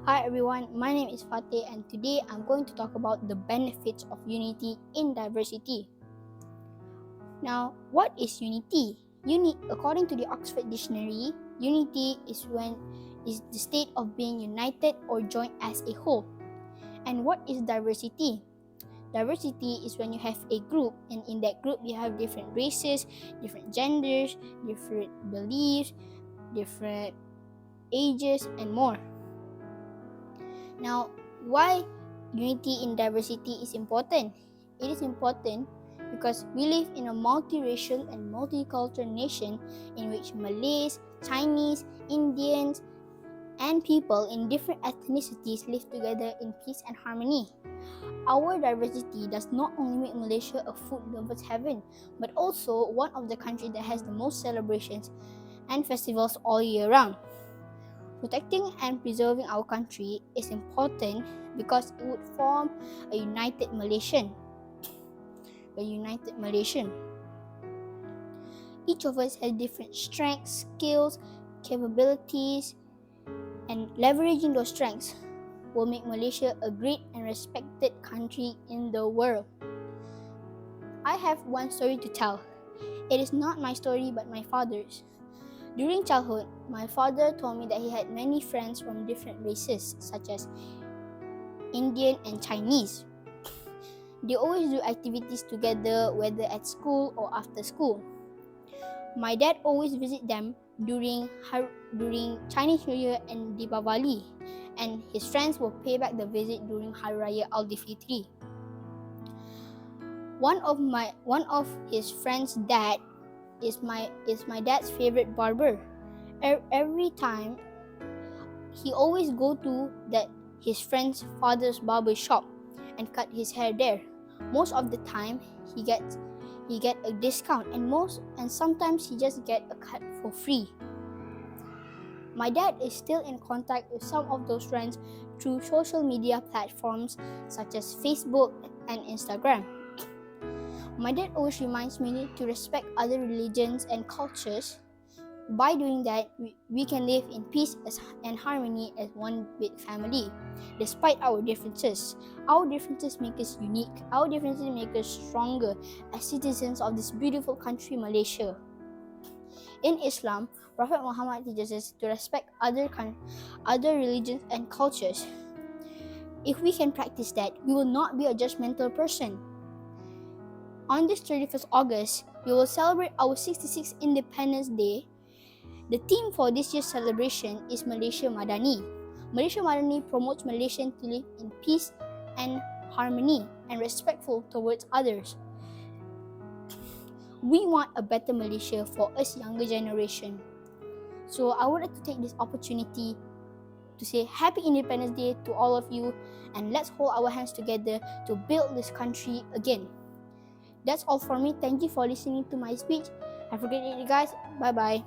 Hi everyone, my name is Fatih and today I'm going to talk about the benefits of unity in diversity. Now, what is unity? According to the Oxford Dictionary, unity is the state of being united or joined as a whole. And what is diversity? Diversity is when you have a group, and in that group you have different races, different genders, different beliefs, different ages, and more. Now, why unity in diversity is important? It is important because we live in a multiracial and multicultural nation in which Malays, Chinese, Indians, and people in different ethnicities live together in peace and harmony. Our diversity does not only make Malaysia a food lover's heaven, but also one of the countries that has the most celebrations and festivals all year round. Protecting and preserving our country is important because it would form a united Malaysian. Each of us has different strengths, skills, capabilities, and leveraging those strengths will make Malaysia a great and respected country in the world. I have one story to tell. It is not my story but my father's. During childhood, my father told me that he had many friends from different races, such as Indian and Chinese. They always do activities together, whether at school or after school. My dad always visit them during Chinese New Year and Deepavali, and his friends will pay back the visit during Hari Raya Aidilfitri. One of his friends' dad is my dad's favorite barber. Every time he always go to his friend's father's barber shop and cut his hair there. Most of the time he get a discount and sometimes he just get a cut for free. My dad is still in contact with some of those friends through social media platforms such as Facebook and Instagram. My dad always reminds me to respect other religions and cultures. By doing that, we can live in peace and harmony as one big family, despite our differences. Our differences make us unique. Our differences make us stronger as citizens of this beautiful country, Malaysia. In Islam, Prophet Muhammad teaches us to respect other religions and cultures. If we can practice that, we will not be a judgmental person. On this 31st August, we will celebrate our 66th Independence Day. The theme for this year's celebration is Malaysia Madani. Malaysia Madani promotes Malaysians to live in peace and harmony and respectful towards others. We want a better Malaysia for us younger generation. So I would like to take this opportunity to say Happy Independence Day to all of you, and let's hold our hands together to build this country again. That's all for me. Thank you for listening to my speech. Have a great day, guys. Bye-bye.